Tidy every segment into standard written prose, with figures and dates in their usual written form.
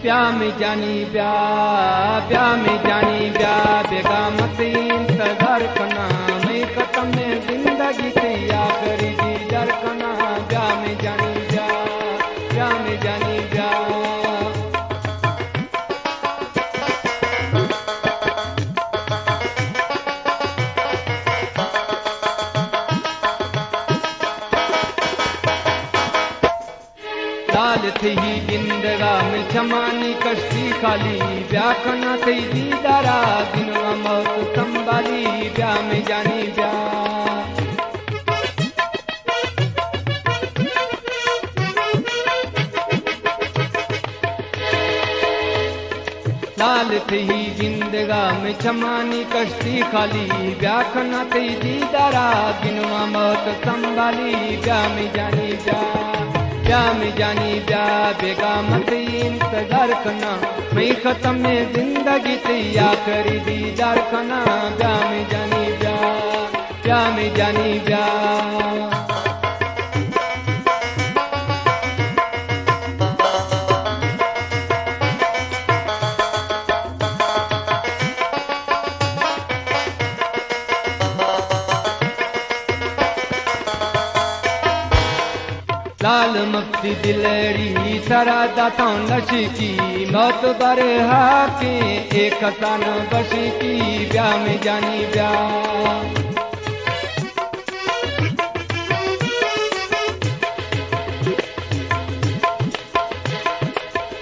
प्यार में जानी प्यार में जानी बेगा मत इंतजार करना मैं खत्म में जिंदगी तैयार करी दी जर करना प्यार में जानी प्यार में जानी लाल थी जिंदगा में छमानी कश्ती खाली व्याखना थी दीदारा दिनवा मौत संभाली ब्याह में जानी लाल थी जिंदगा में छमानी कश्ती खाली व्याखना थी दीदारा दिनवा मौत संभाली ब्याह में जानी बेगा मत इंतजार करना मैं खत्म में जिंदगी तैयार करी दीदार करना ब्याह में जानी लाल मफ्ती दिलेरी सरा दाता नशी की मौत बर हाके एक सान बशी की ब्याह में जानी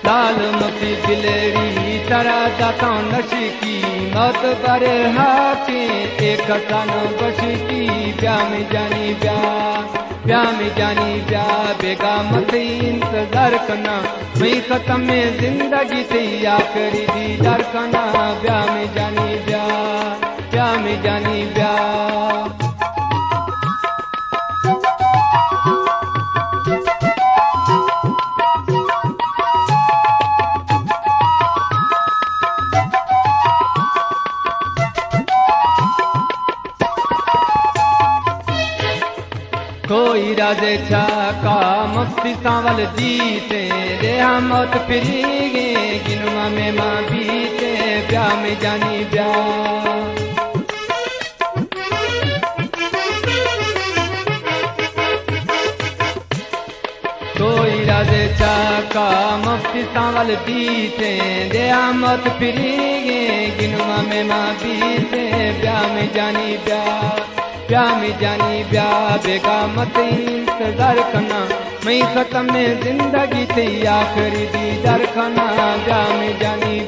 लाल मफ्ती दिलेरी सरा दाता नशी की मौत बर हाके एक सान बशी की ब्याह में जानी बेगा मत इंतजार करना मैं खत्म में जिंदगी तैयार करी दीदार करना ब्याह में जानी कोई राजे का मफ्ती सांवल जीते रे मौत फिरी गे गिनवा में माँ बीते ब्याह में जानी कोई राजे का मफ्ती सांवल जीते रे मौत फिरी गे गिनवा में माँ बीते ब्याह में जानी बेगा मत इंतजार करना मैं खत्म में जिंदगी तैयार करी दीदार खाना ब्याह में जानी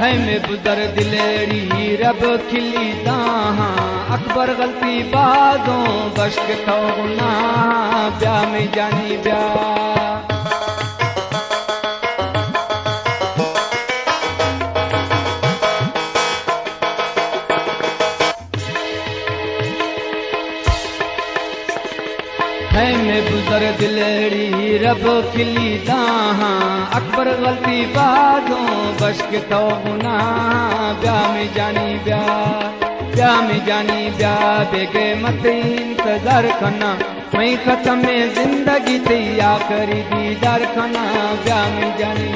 है में बुदर दिलेरी रब खिली दाहा अकबर गलती बाजों बश्क तो गुना ब्याह में जानी है में बुदर दिलेरी रब खिली दाहा अकबर गलती बाजों बश्क तो गुना ब्याह में जानी बेगे मत इंतजार करना मैं खत्म में जिंदगी तैयार करी दीदार खाना ब्याह में जानी